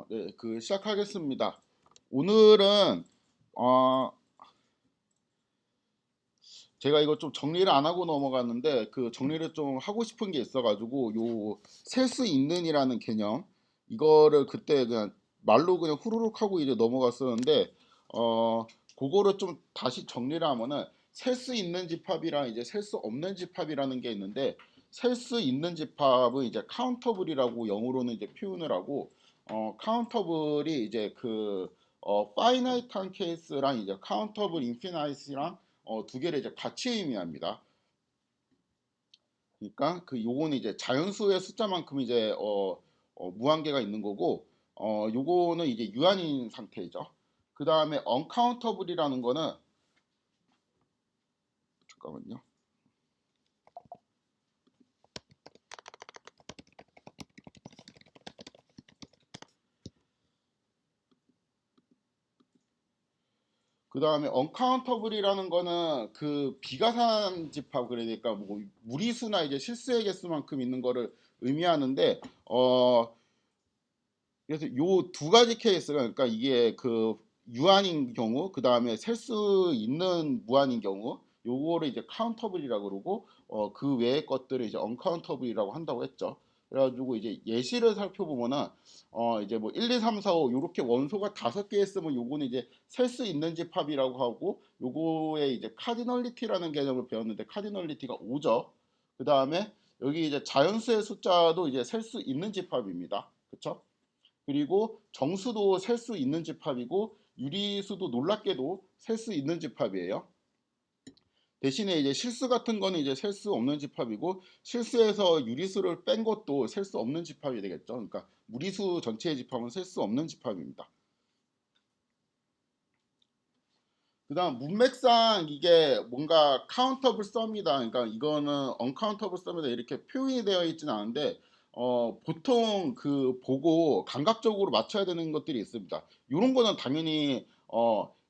네, 시작하겠습니다. 오늘은 어, 제가 이거 좀 정리를 안 하고 넘어갔는데 그 정리를 좀 하고 싶은 게 있어가지고 요 셀 수 있는이라는 개념 이거를 그때 그냥 말로 그냥 후루룩 하고 이제 넘어갔었는데 어, 그거를 좀 다시 정리를 하면은 셀 수 있는 집합이랑 이제 셀 수 없는 집합이라는 게 있는데 셀 수 있는 집합은 이제 카운터블이라고 영어로는 이제 표현을 하고 카운터블이 이제 파이나이트한 케이스랑 이제 카운터블 인피나이트랑 두 개를 이제 같이 의미합니다. 그러니까 요거는 이제 자연수의 숫자만큼 이제 무한계가 있는 거고 요거는 이제 유한인 상태죠. 그 다음에 uncountable이라는 거는 잠깐만요. 그 다음에 uncountable이라는 거는 그 비가산 집합 그러니까 뭐 무리수나 이제 실수의 개수만큼 있는 거를 의미하는데 그래서 요 두 가지 케이스가 그러니까 이게 유한인 경우 그 다음에 셀 수 있는 무한인 경우 요거를 이제 카운터블이라고 그러고 그 외의 것들을 이제 언카운터블이라고 한다고 했죠. 그래가지고 이제 예시를 살펴보면은 이제 뭐 1, 2, 3, 4, 5 요렇게 원소가 5개 있으면 요거는 이제 셀 수 있는 집합이라고 하고 요거에 이제 카디널리티라는 개념을 배웠는데 카디널리티가 5죠. 그 다음에 여기 이제 자연수의 숫자도 이제 셀 수 있는 집합입니다. 그쵸? 그리고 정수도 셀 수 있는 집합이고 유리수도 놀랍게도 셀 수 있는 집합이에요. 대신에 이제 실수 같은 거는 이제 셀 수 없는 집합이고 실수에서 유리수를 뺀 것도 셀 수 없는 집합이 되겠죠. 그러니까 무리수 전체의 집합은 셀 수 없는 집합입니다. 그다음 문맥상 이게 뭔가 카운터블 썸이다. 그러니까 이거는 언카운터블 썸이다 이렇게 표현이 되어 있지는 않은데 보통 보고 감각적으로 맞춰야 되는 것들이 있습니다. 이런 거는 당연히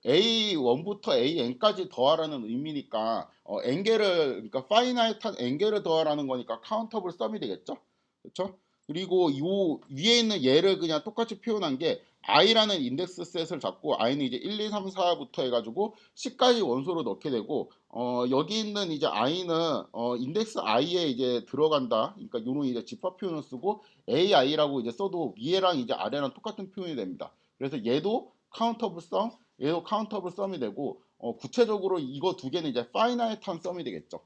A1부터 AN까지 더하라는 의미니까 n개를 그러니까 파이나이트한 n개를 더하라는 거니까 카운터블 썸이 되겠죠. 그렇죠? 그리고 요 위에 있는 얘를 그냥 똑같이 표현한 게 i라는 인덱스 셋을 잡고 i는 이제 1, 2, 3, 4부터 해가지고 10까지 원소로 넣게 되고 여기 있는 이제 i는 인덱스 i에 이제 들어간다. 그러니까 요런 이제 집합 표현을 쓰고 ai라고 이제 써도 위에랑 이제 아래랑 똑같은 표현이 됩니다. 그래서 얘도 카운터블 썸, 얘도 카운터블 썸이 되고 구체적으로 이거 두 개는 이제 파이나이트한 썸이 되겠죠.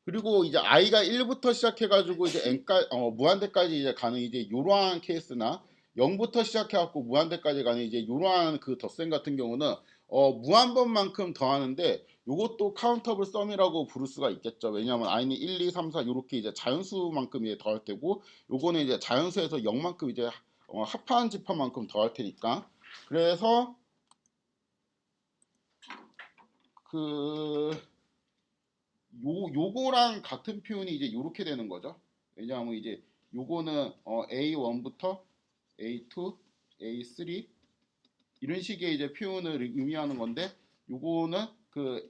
그리고 이제 i가 1부터 시작해가지고 이제 무한대까지 이제 가는 이제 이러한 케이스나 0부터 시작해갖고 무한대까지 가는 이제 이러한 덧셈 같은 경우는 무한번만큼 더하는데 이것도 카운터블 썸이라고 부를 수가 있겠죠. 왜냐하면 i는 1, 2, 3, 4 이렇게 이제 자연수만큼 이제 더할 테고 요거는 이제 자연수에서 0만큼 이제 합한 집합만큼 더할 테니까 그래서 그 요거랑 같은 표현이 이제 요렇게 되는 거죠. 왜냐하면 이제 요거는 A1부터 A2, A3 이런 식의 이제 표현을 의미하는 건데 요거는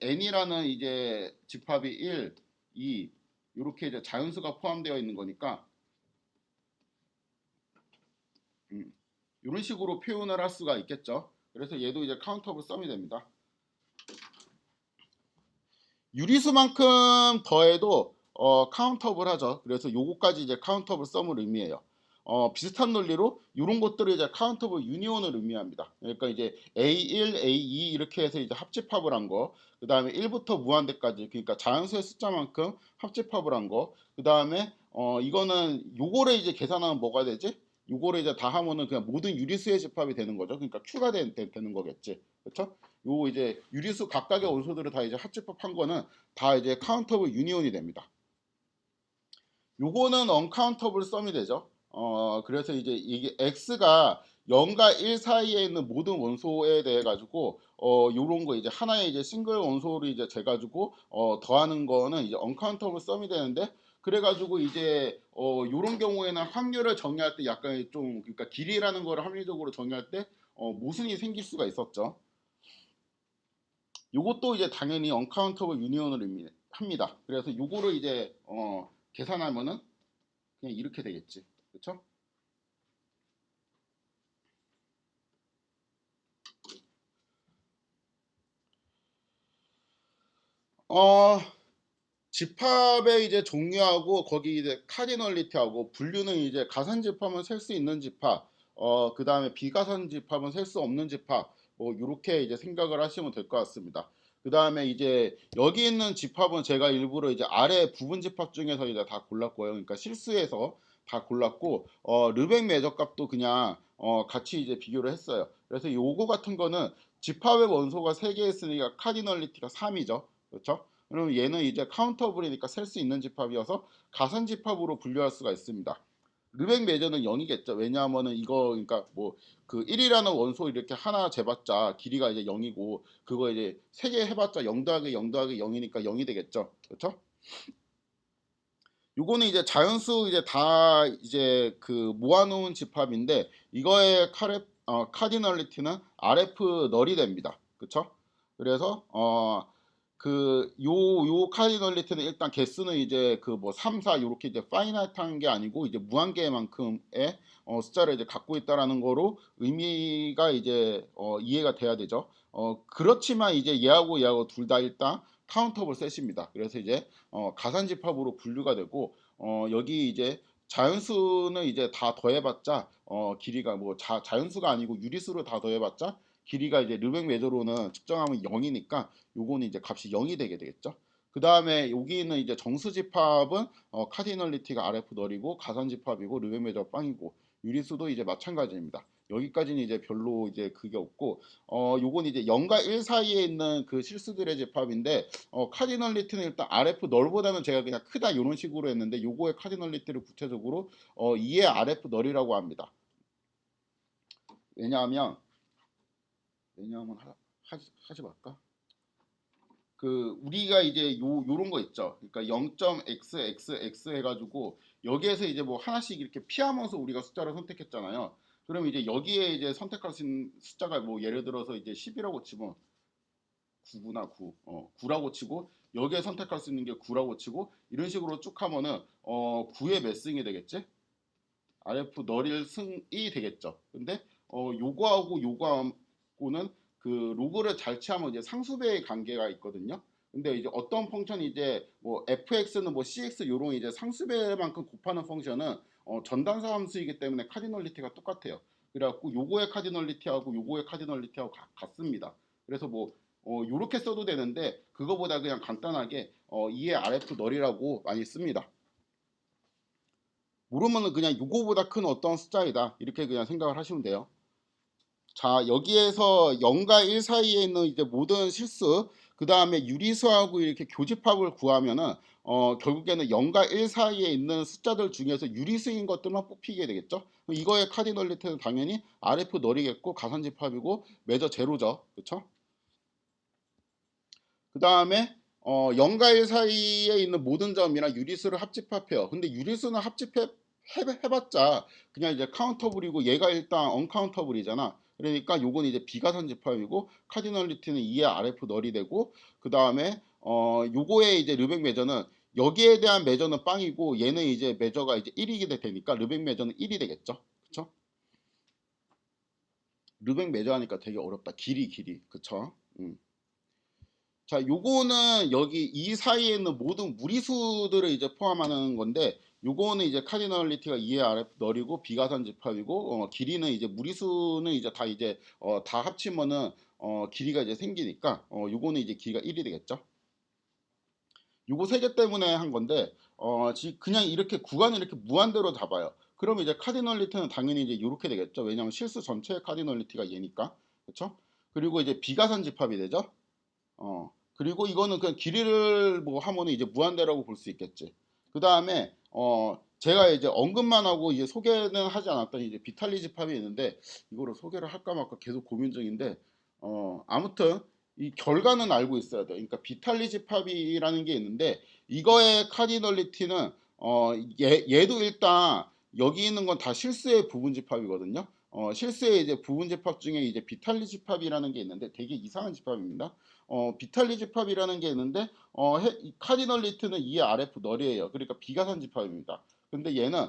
n이라는 이제 집합이 1, 2 이렇게 이제 자연수가 포함되어 있는 거니까 이런 식으로 표현을 할 수가 있겠죠. 그래서 얘도 이제 카운터블 썸이 됩니다. 유리수만큼 더해도 카운터블 하죠. 그래서 요거까지 이제 카운터블 썸을 의미해요. 비슷한 논리로 이런 것들을 이제 카운터블 유니온을 의미합니다. 그러니까 이제 A1, A2 이렇게 해서 이제 합집합을 한 거, 그 다음에 1부터 무한대까지, 그러니까 자연수의 숫자만큼 합집합을 한 거, 그 다음에 이거는 요거를 이제 계산하면 뭐가 되지? 요거를 이제 다 하면은 그냥 모든 유리수의 집합이 되는 거죠. 그러니까 Q가 되는 거겠지. 그렇죠? 요 이제 유리수 각각의 원소들을 다 이제 합집합한 거는 다 이제 카운터블 유니온이 됩니다. 요거는 언카운터블 썸이 되죠. 그래서 이제 이게 x가 0과 1 사이에 있는 모든 원소에 대해 가지고 요런 거 이제 하나의 이제 싱글 원소를 이제 재 가지고 더하는 거는 이제 언카운터블 썸이 되는데 그래 가지고 이제 요런 경우에는 확률을 정의할 때 약간 좀 그러니까 길이라는 거를 합리적으로 정의할 때 모순이 생길 수가 있었죠. 요것도 이제 당연히 언카운터블 유니온을 의미합니다. 그래서 요거를 이제 계산하면은 그냥 이렇게 되겠지. 그렇죠? 어 집합의 이제 종류하고 거기 이제 카디널리티하고 분류는 이제 가산 집합은 셀 수 있는 집합, 그다음에 비가산 집합은 셀 수 없는 집합, 뭐 요렇게 이제 생각을 하시면 될 것 같습니다. 그다음에 이제 여기 있는 집합은 제가 일부러 이제 아래 부분 집합 중에서 이제 다 골랐고요. 그러니까 실수해서 다 골랐고, 르벡 매저 값도 그냥 같이 이제 비교를 했어요. 그래서 요거 같은 거는 집합의 원소가 3개 있으니까 카디널리티가 3이죠. 그렇죠? 그럼 얘는 이제 카운터블이니까 셀 수 있는 집합이어서 가산 집합으로 분류할 수가 있습니다. 르벡 매저는 0이겠죠. 왜냐하면은 이거 그러니까 뭐 그 1이라는 원소 이렇게 하나 재봤자 길이가 이제 0이고 그거 이제 3개 해봤자 0 더하기 0 더하기 0이니까 0이 되겠죠. 그렇죠? 요거는 이제 자연수 이제 다 이제 그 모아놓은 집합인데 이거의 카디널리티는 RF 널이 됩니다. 그쵸? 그래서 요 카디널리티는 일단 개수는 이제 그 뭐 3, 4 요렇게 이제 파이나이트한 게 아니고 이제 무한개만큼의 숫자를 이제 갖고 있다라는 거로 의미가 이제 이해가 돼야 되죠. 그렇지만 이제 얘하고 둘 다 일단 카운터블 셋입니다. 그래서 이제 가산집합으로 분류가 되고 여기 이제 자연수는 이제 다 더해봤자 길이가 뭐 자연수가 아니고 유리수로 다 더해봤자 길이가 이제 르벡 매저로는 측정하면 0이니까 요거는 이제 값이 0이 되게 되겠죠. 그 다음에 여기 있는 이제 정수집합은 카디널리티가 RF 널이고 가산집합이고 르벡 매저 빵이고 유리수도 이제 마찬가지입니다. 여기까지는 이제 별로 이제 그게 없고 요건 이제 0과 1 사이에 있는 그 실수들의 집합인데 카디널리티는 일단 RF 널보다는 제가 그냥 크다 이런 식으로 했는데 요거의 카디널리티를 구체적으로 2의 RF 널이라고 합니다. 왜냐하면 하지 말까? 그 우리가 이제 요런 거 있죠. 그러니까 0.xxx 해가지고 여기에서 이제 뭐 하나씩 이렇게 피하면서 우리가 숫자를 선택했잖아요. 그럼 이제 여기에 이제 선택할 수 있는 숫자가 뭐 예를 들어서 이제 10이라고 치면 9구나 9. 9라고 치고 여기에 선택할 수 있는 게 9라고 치고 이런 식으로 쭉 하면은 9의 몇 승이 되겠지? RF 널일 승이 되겠죠. 근데 요거하고 요거하고는 그 로그를 잘 취하면 이제 상수배의 관계가 있거든요. 근데 이제 어떤 펑션이 이제 뭐 fx는 뭐 cx 요런 이제 상수배만큼 곱하는 펑션은 전단사 함수이기 때문에 카디널리티가 똑같아요. 그래갖고 요거의 카디널리티하고 요거의 카디널리티하고 같습니다. 그래서 뭐 요렇게 써도 되는데 그거보다 그냥 간단하게 2의 RF 널이라고 많이 씁니다. 모르면은 그냥 요거보다 큰 어떤 숫자이다 이렇게 그냥 생각을 하시면 돼요. 자, 여기에서 0과 1 사이에 있는 이제 모든 실수 그 다음에 유리수하고 이렇게 교집합을 구하면은 결국에는 0과 1 사이에 있는 숫자들 중에서 유리수인 것들만 뽑히게 되겠죠. 이거의 카디널리티는 당연히 RF 널이겠고 가산집합이고 매저 제로죠. 그렇죠? 그 다음에 0과 1 사이에 있는 모든 점이랑 유리수를 합집합해요. 근데 유리수는 해봤자 그냥 이제 카운터블이고 얘가 일단 언카운터블이잖아. 그러니까 요건 이제 비가산 집합이고 카디널리티는 2의 RF 널이 되고 그 다음에 요거의 이제 르벡 매저는 여기에 대한 매저는 빵이고 얘는 이제 매저가 이제 1이게 되니까 르벡 매저는 1이 되겠죠. 그쵸? 르벡 매저 하니까 되게 어렵다. 길이. 그쵸? 자, 요거는 여기 이 사이에 있는 모든 무리수들을 이제 포함하는 건데, 요거는 이제 카디널리티가 2의 RF 널이고 비가산 집합이고, 길이는 이제 무리수는 이제 다 합치면은 길이가 이제 생기니까, 요거는 이제 길이가 1이 되겠죠. 요거 세 개 때문에 한 건데, 그냥 이렇게 구간을 이렇게 무한대로 잡아요. 그럼 이제 카디널리티는 당연히 이제 이렇게 되겠죠. 왜냐하면 실수 전체의 카디널리티가 얘니까, 그렇죠? 그리고 이제 비가산 집합이 되죠. 그리고 이거는 그냥 길이를 뭐 하면은 이제 무한대라고 볼 수 있겠지. 그 다음에 제가 이제 언급만 하고 이제 소개는 하지 않았던 이제 비탈리 집합이 있는데 이거를 소개를 할까 말까 계속 고민 중인데 아무튼 이 결과는 알고 있어야 돼. 그러니까 비탈리 집합이라는 게 있는데 이거의 카디널리티는 얘도 일단 여기 있는 건 다 실수의 부분 집합이거든요. 실수의 이제 부분 집합 중에 이제 비탈리 집합이라는 게 있는데 되게 이상한 집합입니다. 비탈리 집합이라는 게 있는데 카디널리티는 2의 RF 널이에요. 그러니까 비가산 집합입니다. 근데 얘는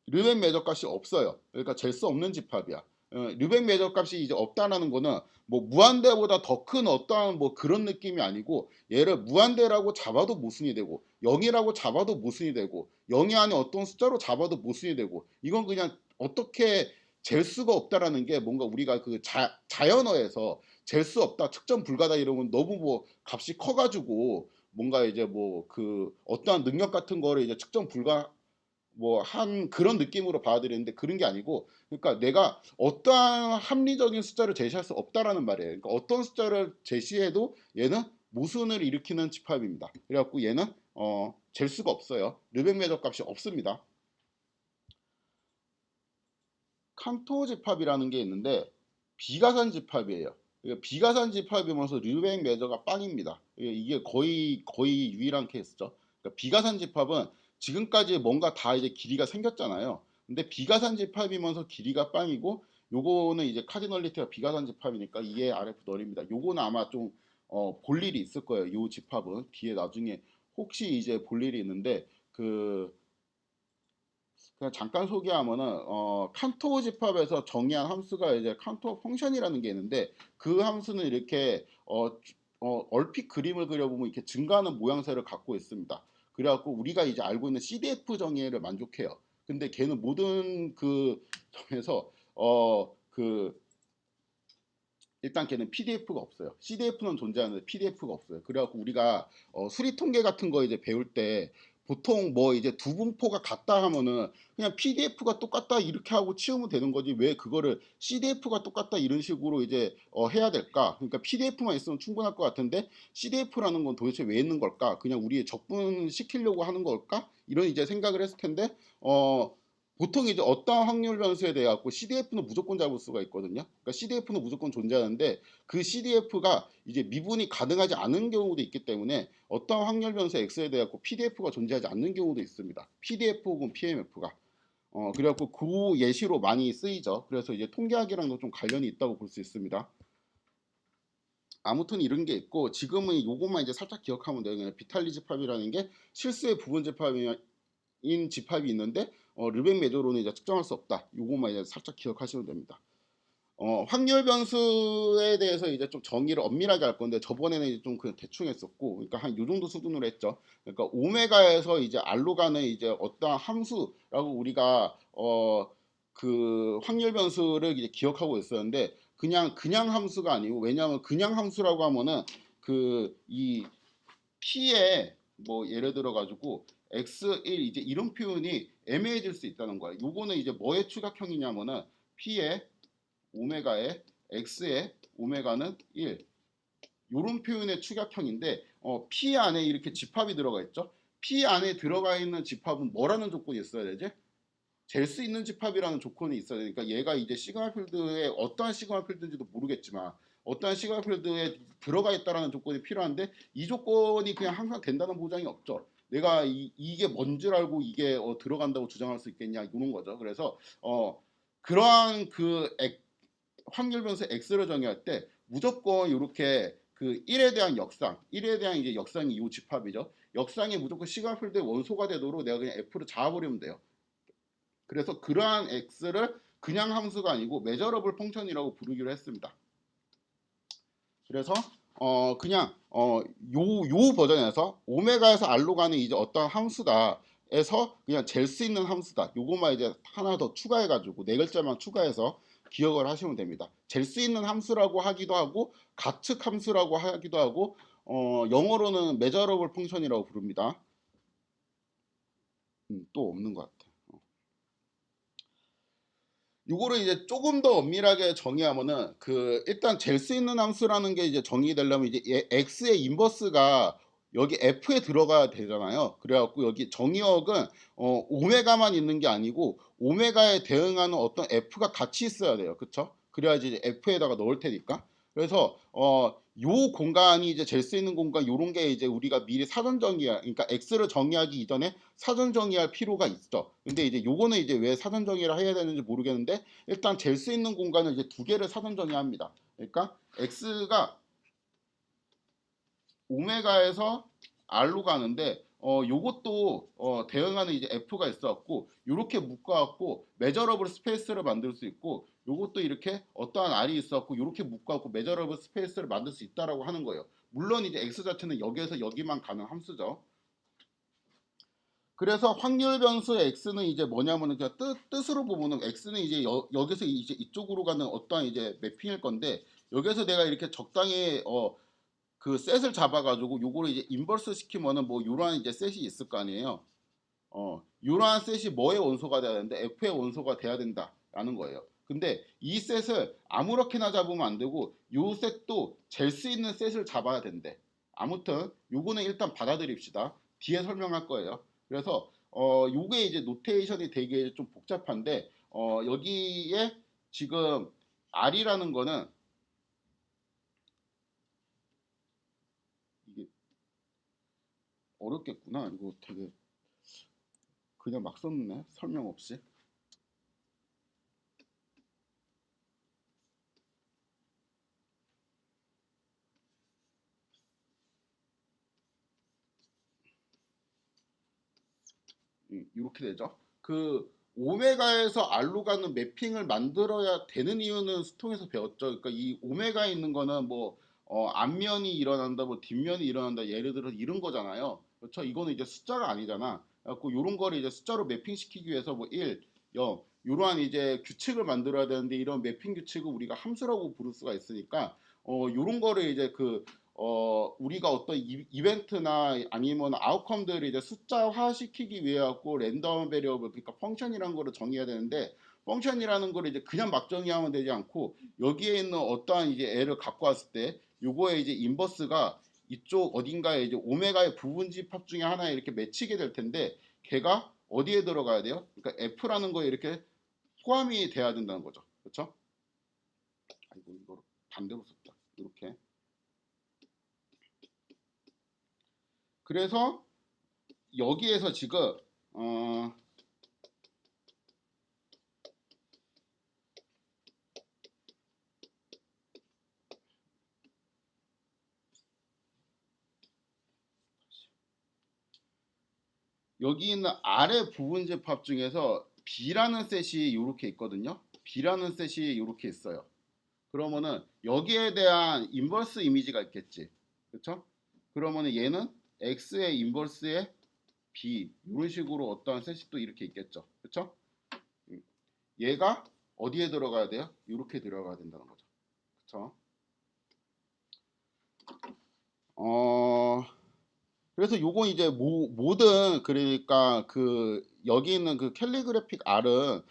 르벤 매저값이 없어요. 그러니까 잴 수 없는 집합이야. 르벡 매저 값이 이제 없다라는 거는 뭐 무한대보다 더 큰 어떠한 뭐 그런 느낌이 아니고 얘를 무한대라고 잡아도 모순이 되고 0이라고 잡아도 모순이 되고 0이 안에 어떤 숫자로 잡아도 모순이 되고 이건 그냥 어떻게 잴 수가 없다라는 게 뭔가 우리가 그 자연어에서 잴 수 없다 측정 불가다 이러면 너무 뭐 값이 커가지고 뭔가 이제 뭐 그 어떠한 능력 같은 거를 이제 측정 불가 뭐 한 그런 느낌으로 받아들이는데 그런 게 아니고 그러니까 내가 어떠한 합리적인 숫자를 제시할 수 없다라는 말이에요. 그러니까 어떤 숫자를 제시해도 얘는 모순을 일으키는 집합입니다. 그래갖고 얘는 잴 수가 없어요. 르벡 매저 값이 없습니다. 칸토 집합이라는 게 있는데 비가산 집합이에요. 비가산 집합이면서 르벡 매저가 빵입니다. 이게 거의 유일한 케이스죠. 그러니까 비가산 집합은 지금까지 뭔가 다 이제 길이가 생겼잖아요. 근데 비가산 집합이면서 길이가 빵이고 요거는 이제 카디널리티가 비가산 집합이니까 이게 RF 널입니다. 요거는 아마 좀 볼 일이 있을 거예요. 요 집합은 뒤에 나중에 혹시 이제 볼 일이 있는데 그 그냥 잠깐 소개하면은 칸토 집합에서 정의한 함수가 이제 칸토 펑션이라는 게 있는데 그 함수는 이렇게 얼핏 그림을 그려보면 이렇게 증가하는 모양새를 갖고 있습니다. 그래갖고 우리가 이제 알고 있는 CDF 정의를 만족해요. 근데 걔는 모든 그 점에서 그 일단 걔는 PDF가 없어요. CDF는 존재하는데 PDF가 없어요. 그래갖고 우리가 수리 통계 같은 거 이제 배울 때 보통 뭐 이제 두 분포가 같다 하면은 그냥 PDF가 똑같다 이렇게 하고 치우면 되는 거지 왜 그거를 CDF가 똑같다 이런 식으로 이제 해야 될까? 그러니까 PDF만 있으면 충분할 것 같은데 CDF라는 건 도대체 왜 있는 걸까? 그냥 우리 적분시키려고 하는 걸까? 이런 이제 생각을 했을 텐데 보통 이제 어떠한 확률 변수에 대해 갖고 CDF는 무조건 잡을 수가 있거든요. 그러니까 CDF는 무조건 존재하는데 그 CDF가 이제 미분이 가능하지 않은 경우도 있기 때문에 어떠한 확률 변수 X에 대해 갖고 PDF가 존재하지 않는 경우도 있습니다. PDF 혹은 PMF가. 그래갖고 그 예시로 많이 쓰이죠. 그래서 이제 통계학이랑도 좀 관련이 있다고 볼 수 있습니다. 아무튼 이런 게 있고 지금은 요것만 이제 살짝 기억하면 돼요. 그냥 비탈리 집합이라는 게 실수의 부분 집합인 집합이 있는데 르벡 매저로는 이제 측정할 수 없다. 요것만 이제 살짝 기억하시면 됩니다. 확률 변수에 대해서 이제 좀 정의를 엄밀하게 할 건데 저번에는 이제 좀 그냥 대충 했었고, 그러니까 한 요 정도 수준으로 했죠. 그러니까 오메가에서 이제 알로 가는 이제 어떠한 함수라고 우리가 그 확률 변수를 이제 기억하고 있었는데 그냥 함수가 아니고 왜냐하면 그냥 함수라고 하면은 그 이 p에 뭐 예를 들어 가지고 x1 이제 이런 표현이 애매해질 수 있다는 거야. 요거는 이제 뭐의 추각형이냐면은 p에 오메가에 x에 오메가는 1 요런 표현의 축약형인데 P 안에 이렇게 집합이 들어가 있죠. P 안에 들어가 있는 집합은 뭐라는 조건이 있어야 되지? 잴 수 있는 집합이라는 조건이 있어야 되니까 얘가 이제 시그마 필드에 어떠한 시그마 필드인지도 모르겠지만 어떠한 시그마 필드에 들어가 있다라는 조건이 필요한데 이 조건이 그냥 항상 된다는 보장이 없죠. 내가 이게 뭔 줄 알고 이게 들어간다고 주장할 수 있겠냐 이런 거죠. 그래서 그러한 그 확률 변수 x를 정의할 때 무조건 이렇게 그 1에 대한 역상, 1에 대한 이제 역상이 이 집합이죠. 역상이 무조건 시그마 필드의 원소가 되도록 내가 그냥 f를 잡아버리면 돼요. 그래서 그러한 x를 그냥 함수가 아니고 메저러블 펑션이라고 부르기로 했습니다. 그래서 그냥 요 버전에서 오메가에서 r로 가는 이제 어떤 함수다. 에서 그냥 잴 수 있는 함수다. 요거만 이제 하나 더 추가해가지고 네 글자만 추가해서 기억을 하시면 됩니다. 잴 수 있는 함수라고 하기도 하고 가측 함수라고 하기도 하고 영어로는 measurable 펑션이라고 부릅니다. 또 없는 것 같아. 요거를 이제 조금 더 엄밀하게 정의하면은 그 일단 잴 수 있는 함수라는 게 이제 정의되려면 이제 x의 인버스가 여기 f에 들어가야 되잖아요. 그래갖고 여기 정의역은 오메가만 있는 게 아니고 오메가에 대응하는 어떤 f가 같이 있어야 돼요. 그쵸? 그래야지 이제 f에다가 넣을 테니까. 그래서 요 공간이 이제 잴 수 있는 공간 요런 게 이제 우리가 미리 사전 정의할 그러니까 x를 정의하기 이전에 사전 정의할 필요가 있죠. 근데 이제 요거는 이제 왜 사전 정의를 해야 되는지 모르겠는데 일단 잴 수 있는 공간을 이제 두 개를 사전 정의합니다. 그러니까 x가 오메가에서 r로 가는데 요것도 대응하는 이제 F가 있어갖고 요렇게 묶어갖고 메저러블 스페이스를 만들 수 있고 요것도 이렇게 어떠한 R이 있어갖고 요렇게 묶어갖고 메저러블 스페이스를 만들 수 있다라고 하는 거예요. 물론 이제 X 자체는 여기에서 여기만 가는 함수죠. 그래서 확률 변수의 x는 이제 뭐냐면은 그냥 뜻으로 보면은 x는 이제 여기서 이제 이쪽으로 가는 어떠한 이제 매핑일 건데 여기서 내가 이렇게 적당히 그 셋을 잡아가지고 요거를 이제 인버스 시키면은 뭐 요러한 이제 셋이 있을 거 아니에요. 요러한 셋이 뭐의 원소가 돼야 되는데 f의 원소가 돼야 된다라는 거예요. 근데 이 셋을 아무렇게나 잡으면 안 되고 요 셋도 잴 수 있는 셋을 잡아야 된대. 아무튼 요거는 일단 받아들입시다. 뒤에 설명할 거예요. 그래서 요게 이제 노테이션이 되게 좀 복잡한데 여기에 지금 R이라는 거는 이게 어렵겠구나. 이거 되게 그냥 막 썼네. 설명 없이. 이렇게 되죠. 그 오메가에서 R로 가는 매핑을 만들어야 되는 이유는 수통에서 배웠죠. 그러니까 이 오메가에 있는 거는 뭐 앞면이 일어난다, 뭐 뒷면이 일어난다, 예를 들어 이런 거잖아요. 그렇죠? 이거는 이제 숫자가 아니잖아. 그래갖고 이런 거를 이제 숫자로 매핑시키기 위해서 뭐 1, 0 이러한 이제 규칙을 만들어야 되는데 이런 매핑 규칙을 우리가 함수라고 부를 수가 있으니까 이런 거를 이제 우리가 어떤 이벤트나 아니면 아웃컴들을 이제 숫자화시키기 위해 갖고 랜덤 베리어블 그러니까 펑션이라는 거를 정의해야 되는데 펑션이라는 거를 이제 그냥 막 정의하면 되지 않고 여기에 있는 어떠한 이제 애를 갖고 왔을 때 요거에 이제 인버스가 이쪽 어딘가에 이제 오메가의 부분집합 중에 하나에 이렇게 맺히게 될 텐데 걔가 어디에 들어가야 돼요? 그러니까 F라는 거에 이렇게 포함이 돼야 된다는 거죠. 그렇죠? 아이고 이거 반대로 썼다. 이렇게. 그래서 여기에서 지금 어, 여기 있는 아래 부분 집합 중에서 B라는 셋이 이렇게 있거든요. B라는 셋이 이렇게 있어요. 그러면은 여기에 대한 인버스 이미지가 있겠지. 그렇죠? 그러면은 얘는 X의 인버스의 B 이런 식으로 어떠한 셋이 또 이렇게 있겠죠. 그렇죠? 얘가 어디에 들어가야 돼요? 이렇게 들어가야 된다는 거죠. 그렇죠? 어, 그래서 요건 이제 모든 그러니까 그 여기 있는 그 캘리그래픽 R은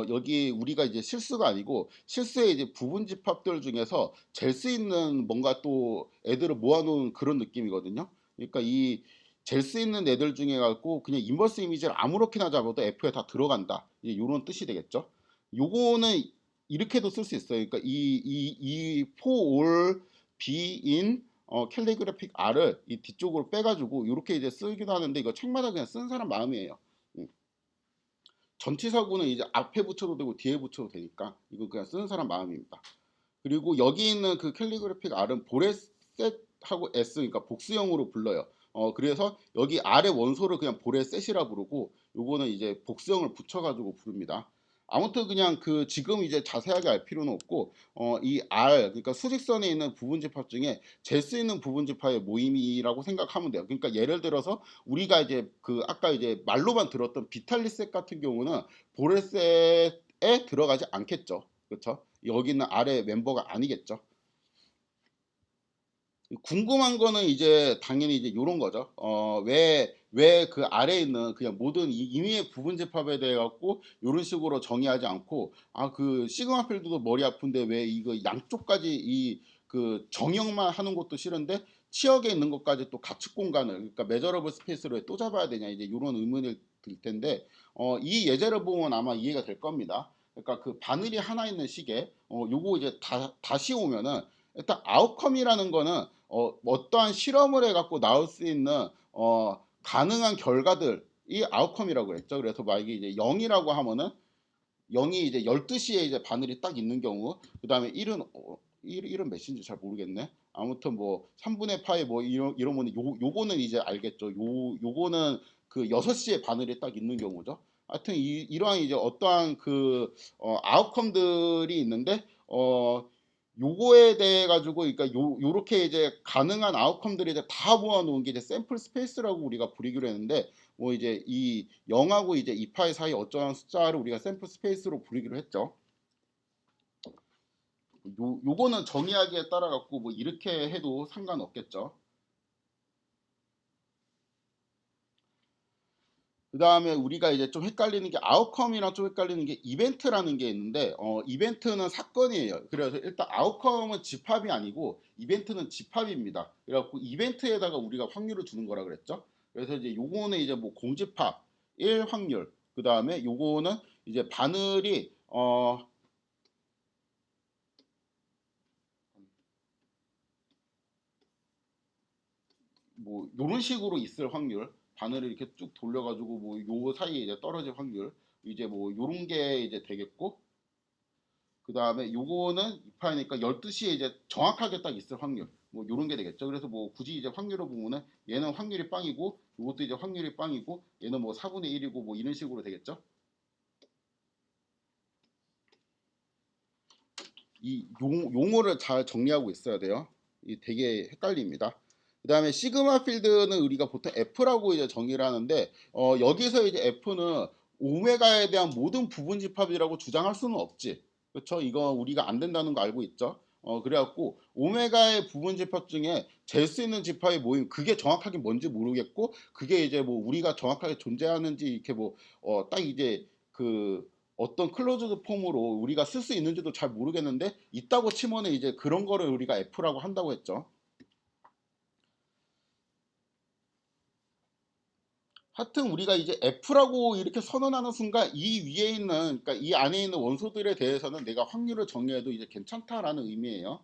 여기 우리가 이제 실수가 아니고 실수의 이제 부분 집합들 중에서 잴 수 있는 뭔가 또 애들을 모아놓은 그런 느낌이거든요. 그러니까 이 잴 수 있는 애들 중에 갖고 그냥 인버스 이미지를 아무렇게나 잡아도 F에 다 들어간다. 이제 이런 뜻이 되겠죠. 요거는 이렇게도 쓸 수 있어요. 그러니까 이 for all b in 캘리그래픽 R을 이 뒤쪽으로 빼가지고 이렇게 이제 쓰기도 하는데 이거 책마다 그냥 쓰는 사람 마음이에요. 음. 전치사구는 이제 앞에 붙여도 되고 뒤에 붙여도 되니까 이거 그냥 쓰는 사람 마음입니다. 그리고 여기 있는 그 캘리그래픽 R은 보레셋하고 S 그러니까 복수형으로 불러요. 그래서 여기 R의 원소를 그냥 보레셋이라 부르고 요거는 이제 복수형을 붙여가지고 부릅니다. 아무튼 그냥 그 지금 이제 자세하게 알 필요는 없고 이 R 그러니까 수직선에 있는 부분집합 중에 잴 수 있는 부분집합의 모임이라고 생각하면 돼요. 그러니까 예를 들어서 우리가 이제 그 아까 이제 말로만 들었던 비탈리셋 같은 경우는 보레셋에 들어가지 않겠죠. 그렇죠? 여기는 아래 멤버가 아니겠죠. 궁금한 거는 이제 당연히 이제 이런 거죠. 왜 그 아래에 있는 그냥 모든 임의의 부분 집합에 대해 갖고 이런 식으로 정의하지 않고 그 시그마 필드도 머리 아픈데 왜 이거 양쪽까지 이 그 정형만 하는 것도 싫은데 치역에 있는 것까지 또 가축 공간을 그러니까 메저러블 스페이스로 왜 또 잡아야 되냐 이제 이런 의문이 들 텐데 이 예제를 보면 아마 이해가 될 겁니다. 그러니까 그 바늘이 하나 있는 시계 요거 이제 다시 오면은 일단 아웃컴이라는 거는 어떠한 실험을 해갖고 나올 수 있는 가능한 결과들이 아웃컴이라고 했죠. 그래서 만약에 이제 0이라고 하면은 0이 이제 12시에 이제 바늘이 딱 있는 경우, 그 다음에 1은 1은 몇인지 잘 모르겠네. 아무튼 뭐 3분의 파이 뭐 이러면 요거는 이제 알겠죠. 요거는 그 6시에 바늘이 딱 있는 경우죠. 하여튼 이러한 이제 어떠한 그 아웃컴들이 있는데 요거에 대해 가지고 그러니까 요렇게 이제 가능한 아웃컴들이 이제 다 모아놓은 게 이제 샘플 스페이스라고 우리가 부르기로 했는데 뭐 이제 이 0하고 이제 2파이 사이 어쩌한 숫자를 우리가 샘플 스페이스로 부르기로 했죠. 요거는 정의하기에 따라 갖고 뭐 이렇게 해도 상관없겠죠. 그 다음에 우리가 이제 좀 헷갈리는 게 아웃컴이랑 좀 헷갈리는 게 이벤트라는 게 있는데 이벤트는 사건이에요. 그래서 일단 아웃컴은 집합이 아니고 이벤트는 집합입니다. 그래갖고 이벤트에다가 우리가 확률을 주는 거라 그랬죠. 그래서 이제 요거는 이제 뭐 공집합 1 확률 그 다음에 요거는 이제 바늘이 뭐 요런 식으로 있을 확률 바늘을 이렇게 쭉 돌려가지고 뭐 요 사이에 이제 떨어질 확률 이제 뭐 요런 게 이제 되겠고 그 다음에 요거는 2파이니까 12시에 이제 정확하게 딱 있을 확률 뭐 요런 게 되겠죠. 그래서 뭐 굳이 이제 확률을 보면은 얘는 확률이 빵이고 요것도 이제 확률이 빵이고 얘는 뭐 4분의 1이고 뭐 이런 식으로 되겠죠. 이 용어를 잘 정리하고 있어야 돼요. 이 되게 헷갈립니다. 그 다음에 시그마 필드는 우리가 보통 F라고 이제 정의를 하는데 여기서 이제 F는 오메가에 대한 모든 부분 집합이라고 주장할 수는 없지. 그렇죠? 이거 우리가 안 된다는 거 알고 있죠? 그래갖고 오메가의 부분 집합 중에 잴 수 있는 집합이 모임 그게 정확하게 뭔지 모르겠고 그게 이제 뭐 우리가 정확하게 존재하는지 이렇게 뭐 딱 이제 그 어떤 클로즈드 폼으로 우리가 쓸 수 있는지도 잘 모르겠는데 있다고 치면은 이제 그런 거를 우리가 F라고 한다고 했죠. 하여튼 우리가 이제 F라고 이렇게 선언하는 순간 이 위에 있는 그러니까 이 안에 있는 원소들에 대해서는 내가 확률을 정의해도 이제 괜찮다라는 의미예요.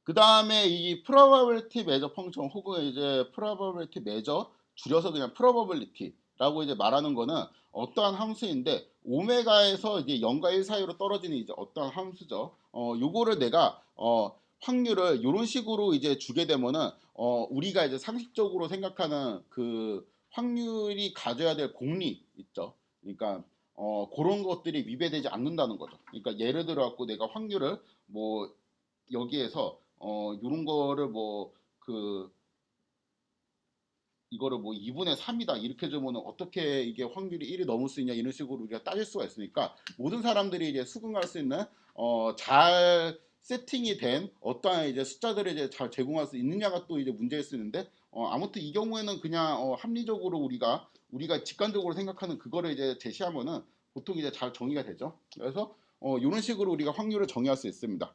그 다음에 이 probability measure 펑션 혹은 이제 probability measure 줄여서 그냥 probability라고 이제 말하는 거는 어떠한 함수인데 오메가에서 이제 0과 1 사이로 떨어지는 이제 어떠한 함수죠. 요거를 내가 확률을 이런 식으로 이제 주게 되면은 우리가 이제 상식적으로 생각하는 그 확률이 가져야 될 공리 있죠. 그러니까 그런 것들이 위배되지 않는다는 거죠. 그러니까 예를 들어 갖고 내가 확률을 뭐 여기에서 요런 거를 뭐 그 이거를 뭐 2분의 3이다 이렇게 주면은 어떻게 이게 확률이 1이 넘을 수 있냐 이런 식으로 우리가 따질 수가 있으니까 모든 사람들이 이제 수긍할 수 있는 잘 세팅이 된 어떠한 이제 숫자들을 이제 잘 제공할 수 있느냐가 또 이제 문제일 수 있는데 아무튼 이 경우에는 그냥 합리적으로 우리가 직관적으로 생각하는 그거를 이제 제시하면은 보통 이제 잘 정의가 되죠. 그래서 이런 식으로 우리가 확률을 정의할 수 있습니다.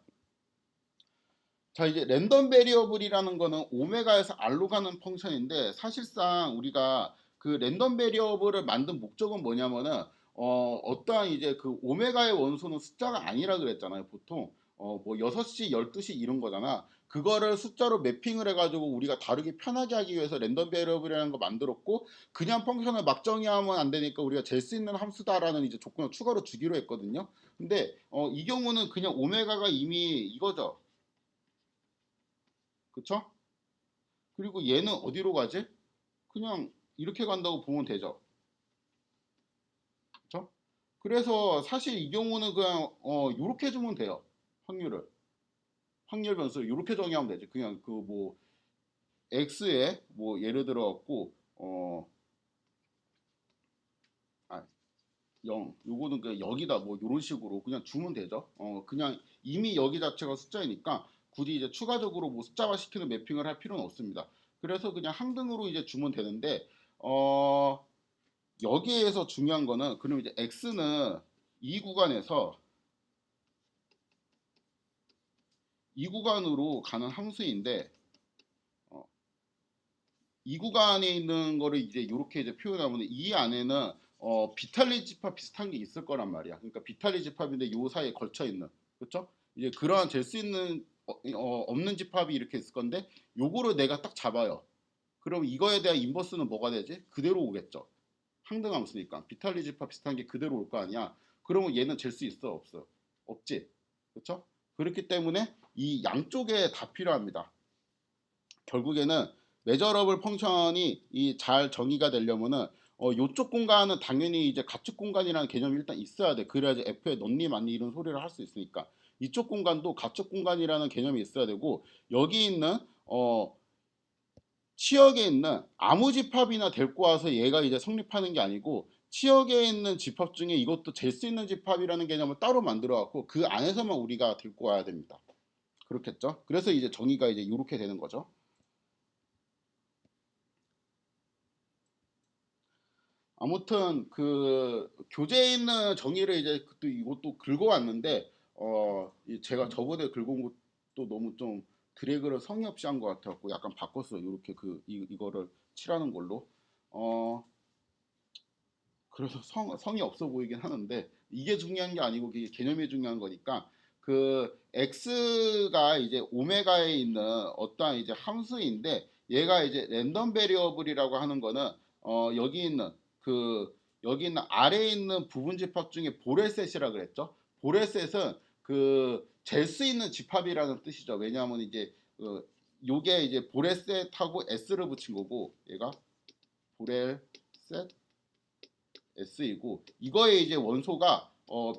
자 이제 랜덤 베리어블이라는 거는 오메가에서 R로 가는 펑션인데 사실상 우리가 그 랜덤 베리어블을 만든 목적은 뭐냐면은 어떠한 이제 그 오메가의 원소는 숫자가 아니라 그랬잖아요. 보통 뭐 6시, 12시 이런 거잖아. 그거를 숫자로 매핑을 해가지고 우리가 다루기 편하게 하기 위해서 랜덤 베리어블이라는 거 만들었고 그냥 펑션을 막 정의하면 안 되니까 우리가 잴 수 있는 함수다라는 이제 조건을 추가로 주기로 했거든요. 근데 이 경우는 그냥 오메가가 이미 이거죠. 그쵸? 그리고 얘는 어디로 가지? 그냥 이렇게 간다고 보면 되죠. 그쵸? 그래서 사실 이 경우는 그냥 요렇게 해주면 돼요. 확률을. 확률 변수를 요렇게 정의하면 되지. 그냥 그 뭐 x에 뭐 예를 들어 갖고 아, 0 요거는 그 여기다 뭐 요런 식으로 그냥 주면 되죠. 그냥 이미 여기 자체가 숫자이니까 굳이 이제 추가적으로 뭐 숫자화 시키는 매핑을 할 필요는 없습니다. 그래서 그냥 항등으로 이제 주면 되는데 여기에서 중요한 거는 그럼 이제 x는 이 구간에서 이 구간으로 가는 함수인데 어, 이 구간에 있는 거를 이제 이렇게 이제 표현하면 이 안에는 비탈리 집합 비슷한 게 있을 거란 말이야. 그러니까 비탈리 집합인데 요 사이에 걸쳐 있는 그렇죠? 이제 그러한 잴 수 있는 없는 집합이 이렇게 있을 건데 요거를 내가 딱 잡아요. 그럼 이거에 대한 인버스는 뭐가 되지? 그대로 오겠죠. 항등함수니까 비탈리 집합 비슷한 게 그대로 올 거 아니야. 그러면 얘는 잴 수 있어 없어? 없지. 그렇죠? 그렇기 때문에 이 양쪽에 다 필요합니다. 결국에는 메저러블 펑션이 잘 정의가 되려면은 요쪽 공간은 당연히 이제 가축 공간이라는 개념이 일단 있어야 돼. 그래야지 F에 넣니 맞니 이런 소리를 할 수 있으니까. 이쪽 공간도 가축 공간이라는 개념이 있어야 되고 여기 있는 치역에 있는 아무 집합이나 데리고 와서 얘가 이제 성립하는 게 아니고 치역에 있는 집합 중에 이것도 잴 수 있는 집합이라는 개념을 따로 만들어 갖고 그 안에서만 우리가 데리고 와야 됩니다. 그렇겠죠? 그래서 이제 정의가 이제 이렇게 되는 거죠. 아무튼 그 교재에 있는 정의를 이제 또 이것도 긁어왔는데 제가 저번에 긁어온 것도 너무 좀 드래그를 성의 없이 한 것 같아갖고 약간 바꿨어요. 이렇게 이거를 칠하는 걸로. 어 그래서 성이 없어 보이긴 하는데 이게 중요한 게 아니고 이게 개념이 중요한 거니까 그 x가 이제 오메가에 있는 어떠한 이제 함수인데 얘가 이제 랜덤 베리어블이라고 하는 거는 여기 있는 여기 있는 아래에 있는 부분 집합 중에 보레셋이라 그랬죠. 보레셋은 그 잴 수 있는 집합이라는 뜻이죠. 왜냐하면 이제 요게 이제 보레셋하고 s를 붙인 거고 얘가 보레셋 S이고 이거의 이제 원소가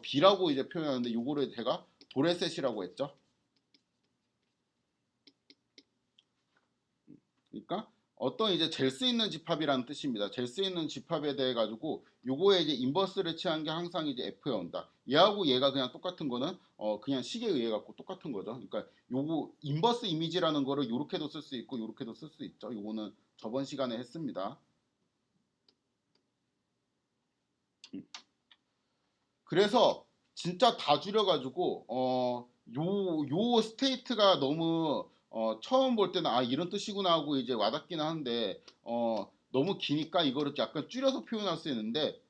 B라고 이제 표현하는데 요거를 제가 보레셋이라고 했죠. 그러니까 어떤 이제 잴 수 있는 집합이라는 뜻입니다. 잴 수 있는 집합에 대해 가지고 요거에 이제 인버스를 취한 게 항상 이제 F에 온다. 얘하고 얘가 그냥 똑같은 거는 그냥 식에 의해 갖고 똑같은 거죠. 그러니까 요거 인버스 이미지라는 거를 요렇게도 쓸 수 있고 요렇게도 쓸 수 있죠. 요거는 저번 시간에 했습니다. 그래서 진짜 다 줄여가지고 요 스테이트가 너무 처음 볼 때는 아 이런 뜻이구나 하고 이제 와닿기는 한데 너무 기니까 이거를 약간 줄여서 표현할 수 있는데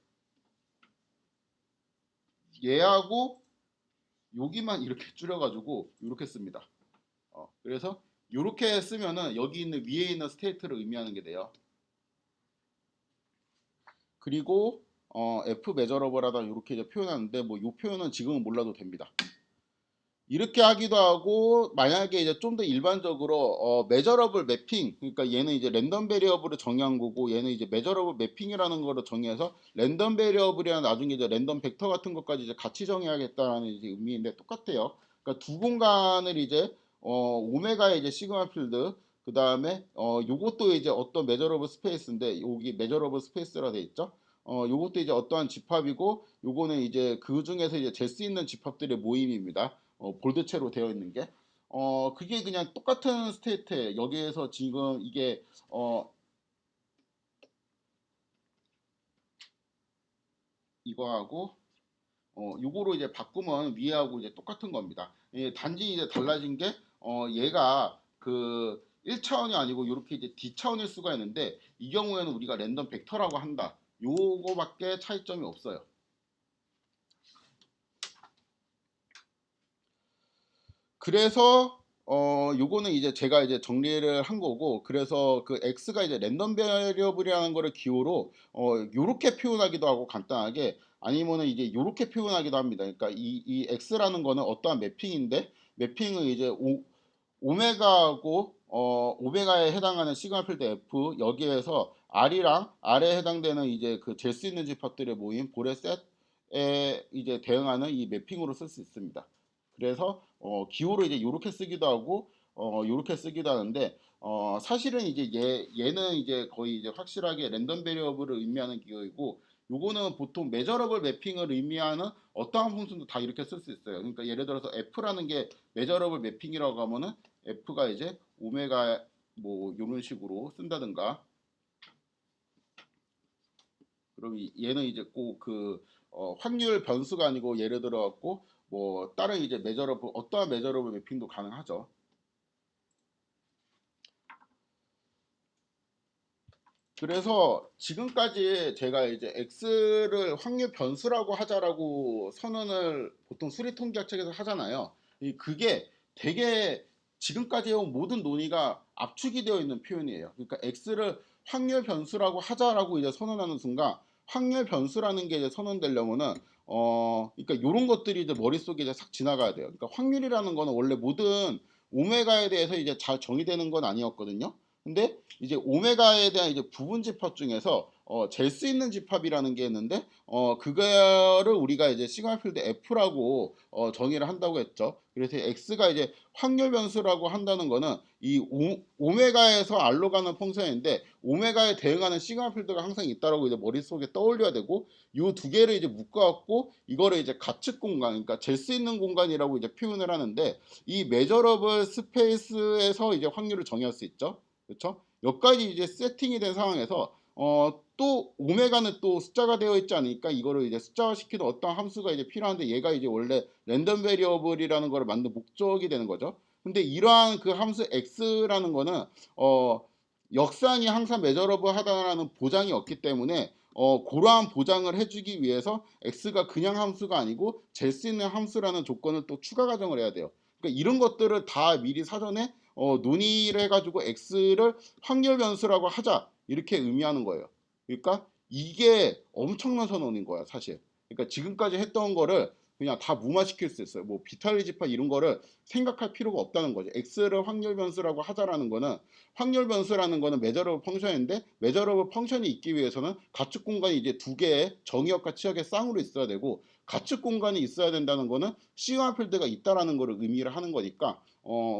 얘하고 여기만 이렇게 줄여가지고 이렇게 씁니다. 그래서 이렇게 쓰면은 여기 있는 위에 있는 스테이트를 의미하는 게 돼요. 그리고 F 메저러블하다 이렇게 이제 표현하는데 뭐 이 표현은 지금은 몰라도 됩니다. 이렇게 하기도 하고 만약에 이제 좀 더 일반적으로 메저러블 매핑 그러니까 얘는 이제 랜덤 베리어블을 정의한 거고 얘는 이제 메저러블 매핑이라는 거를 정의해서 랜덤 베리어블이랑 나중에 이제 랜덤 벡터 같은 것까지 이제 같이 정의하겠다라는 이제 의미인데 똑같아요. 그러니까 두 공간을 이제 오메가의 이제 시그마 필드 그 다음에 요것도 이제 어떤 메저러블 스페이스인데 여기 메저러블 스페이스라 돼 있죠. 요것도 이제 어떠한 집합이고 요거는 이제 그 중에서 이제 잴 수 있는 집합들의 모임입니다. 볼드체로 되어 있는 게 그게 그냥 똑같은 스테이트에 여기에서 지금 이게 이거하고 요거로 이제 바꾸면 위에하고 이제 똑같은 겁니다. 예, 단지 이제 달라진 게 얘가 그 1차원이 아니고 이렇게 이제 D차원일 수가 있는데 이 경우에는 우리가 랜덤 벡터라고 한다. 요거밖에 차이점이 없어요. 그래서 요거는 이제 제가 이제 정리를 한 거고 그래서 그 x가 이제 랜덤 베리어블이라는 거를 기호로 요렇게 표현하기도 하고 간단하게 아니면은 이제 요렇게 표현하기도 합니다. 그러니까 이 x라는 거는 어떠한 매핑인데 매핑은 이제 오메가하고 오메가에 해당하는 시그마 필드 f 여기에서 r이랑 r에 해당되는 이제 그 잴 수 있는 집합들의 모임 보레셋에 이제 대응하는 이 매핑으로 쓸 수 있습니다. 그래서 기호를 이제 요렇게 쓰기도 하고 요렇게 쓰기도 하는데 사실은 이제 얘는 이제 거의 이제 확실하게 랜덤 베리어블을 의미하는 기호이고 요거는 보통 메저러블 매핑을 의미하는 어떠한 펑션도 다 이렇게 쓸 수 있어요. 그러니까 예를 들어서 f라는 게 메저러블 매핑이라고 하면은 f가 이제 오메가 뭐 이런 식으로 쓴다든가 그럼 얘는 이제 꼭 그 확률 변수가 아니고 예를 들어 갖고 뭐 다른 이제 메저러블 어떠한 메저러블 매핑도 가능하죠. 그래서 지금까지 제가 이제 x를 확률 변수라고 하자라고 선언을 보통 수리 통계학 책에서 하잖아요. 그게 되게 지금까지 해온 모든 논의가 압축이 되어 있는 표현이에요. 그러니까 x를 확률 변수라고 하자라고 이제 선언하는 순간 확률 변수라는 게 이제 선언되려면은 그러니까 이런 것들이 이제 머릿속에 이제 싹 지나가야 돼요. 그러니까 확률이라는 거는 원래 모든 오메가에 대해서 이제 잘 정의되는 건 아니었거든요. 근데 이제 오메가에 대한 이제 부분 집합 중에서 잴 수 있는 집합이라는 게 있는데 그거를 우리가 이제 시그마 필드 F라고 정의를 한다고 했죠. 그래서 X가 이제 확률 변수라고 한다는 거는 이 오메가에서 R로 가는 펑션인데 오메가에 대응하는 시그마 필드가 항상 있다라고 이제 머릿속에 떠올려야 되고 이 두 개를 이제 묶어갖고 이거를 이제 가측 공간, 그러니까 잴 수 있는 공간이라고 이제 표현을 하는데 이 메저러블 스페이스에서 이제 확률을 정의할 수 있죠. 그렇죠? 여기까지 이제 세팅이 된 상황에서 또 오메가는 또 숫자가 되어 있지 않으니까 이거를 이제 숫자화 시키는 어떤 함수가 이제 필요한데 얘가 이제 원래 랜덤 베리어블이라는 거를 만든 목적이 되는 거죠. 근데 이러한 그 함수 x라는 거는 역산이 항상 메저러블 하다라는 보장이 없기 때문에 그러한 보장을 해주기 위해서 x가 그냥 함수가 아니고 잴 수 있는 함수라는 조건을 또 추가 가정을 해야 돼요. 그러니까 이런 것들을 다 미리 사전에 논의를 해가지고 x를 확률 변수라고 하자 이렇게 의미하는 거예요. 그러니까 이게 엄청난 선언인 거야 사실. 그러니까 지금까지 했던 거를 그냥 다 무마시킬 수 있어요. 뭐 비탈리 집합 이런 거를 생각할 필요가 없다는 거죠. x를 확률 변수라고 하자라는 거는 확률 변수라는 거는 메저러블 펑션인데 메저러블 펑션이 있기 위해서는 가축 공간이 이제 두 개의 정의역과 치역의 쌍으로 있어야 되고 가축 공간이 있어야 된다는 거는 시그마 필드가 있다라는 거를 의미를 하는 거니까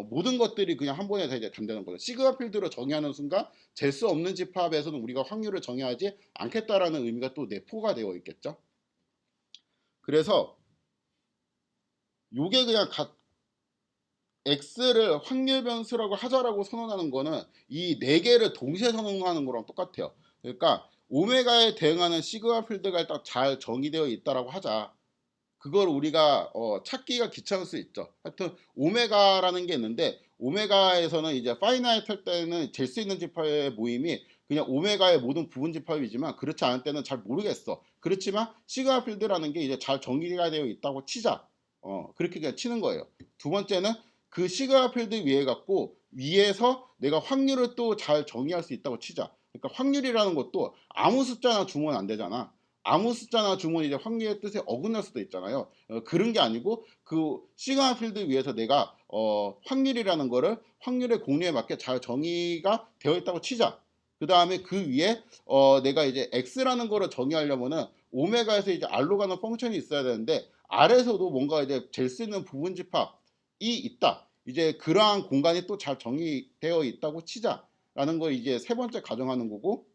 모든 것들이 그냥 한 번에 다 이제 된다는 거죠. 시그마 필드로 정의하는 순간 잴 수 없는 집합에서는 우리가 확률을 정의하지 않겠다라는 의미가 또 내포가 되어 있겠죠. 그래서 요게 그냥 x를 확률 변수라고 하자라고 선언하는 거는 이 네 개를 동시에 선언하는 거랑 똑같아요. 그러니까 오메가에 대응하는 시그마 필드가 딱 잘 정의되어 있다라고 하자. 그걸 우리가 찾기가 귀찮을 수 있죠. 하여튼 오메가라는 게 있는데 오메가에서는 이제 파이나이트 할 때는 잴 수 있는 집합의 모임이 그냥 오메가의 모든 부분 집합이지만 그렇지 않을 때는 잘 모르겠어. 그렇지만 시그마 필드라는 게 이제 잘 정의가 되어 있다고 치자. 그렇게 그냥 치는 거예요. 두 번째는 그 시그마 필드 위에 갖고 위에서 내가 확률을 또 잘 정의할 수 있다고 치자. 그러니까 확률이라는 것도 아무 숫자나 주면 안 되잖아. 아무 숫자나 주면 이제 확률의 뜻에 어긋날 수도 있잖아요. 그런 게 아니고 그 시그마 필드 위에서 내가 확률이라는 거를 확률의 공류에 맞게 잘 정의가 되어 있다고 치자. 그 다음에 그 위에 내가 이제 x라는 거를 정의하려면은 오메가에서 이제 r로 가는 펑션이 있어야 되는데 r에서도 뭔가 이제 잴 수 있는 부분 집합이 있다. 이제 그러한 공간이 또 잘 정의되어 있다고 치자라는 걸 이제 세 번째 가정하는 거고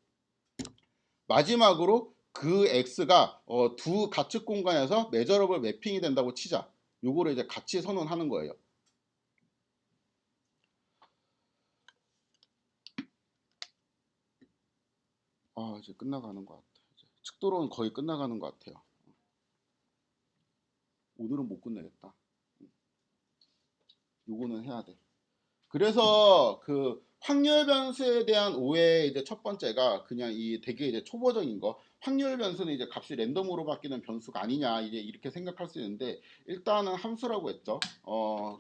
마지막으로 그 x가 두 가측 공간에서 메저러블 매핑이 된다고 치자. 요거를 이제 같이 선언하는 거예요. 아 이제 끝나가는 것 같아. 측도로는 거의 끝나가는 것 같아요. 오늘은 못 끝내겠다. 요거는 해야 돼. 그래서 그 확률 변수에 대한 오해 이제 첫 번째가 그냥 이 되게 이제 초보적인 거 확률 변수는 이제 값이 랜덤으로 바뀌는 변수가 아니냐 이제 이렇게 생각할 수 있는데 일단은 함수라고 했죠.